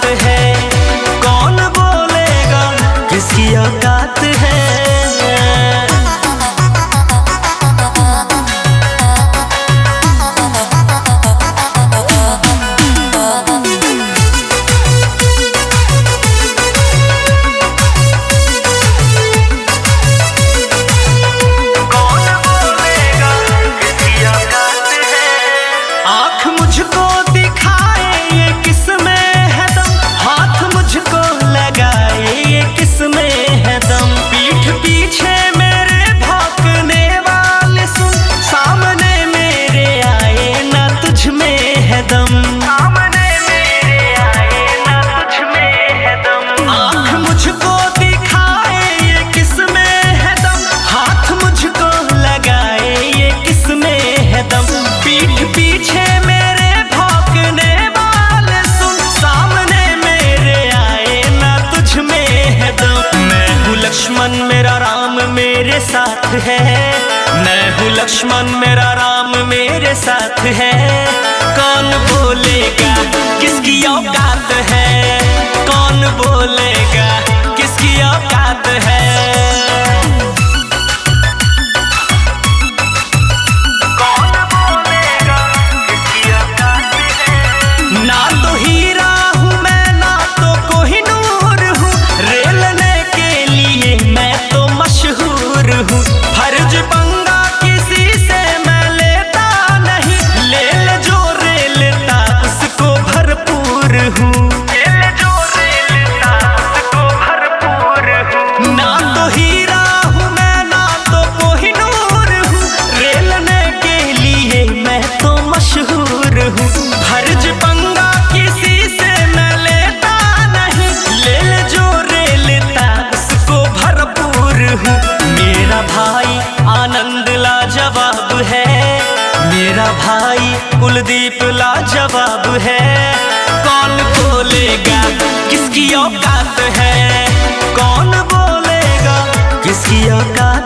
औकात है, कौन बोलेगा किसकी औकात है। लक्ष्मण मेरा राम मेरे साथ है, मैं हूँ लक्ष्मण मेरा राम मेरे साथ है। कौन बोलेगा किसकी औकात है, कौन बोलेगा किसकी औकात है। फर्ज पंगा किसी से मैं लेता नहीं, ले ले जो रे लेता उसको भरपूर हूँ, ले ले जो रे लेता उसको भरपूर हूँ। ना तो हीरा हूँ मैं ना तो कोहिनूर हूँ, रेलने के लिए मैं तो मशहूर हूँ। फर्ज पंगा किसी से मैं लेता नहीं, ले ले जो रे लेता उसको भरपूर हूँ। मेरा भाई आनंद लाजवाब है, मेरा भाई कुलदीप लाजवाब है। कौन बोलेगा किसकी औकात है, कौन बोलेगा किसकी औकात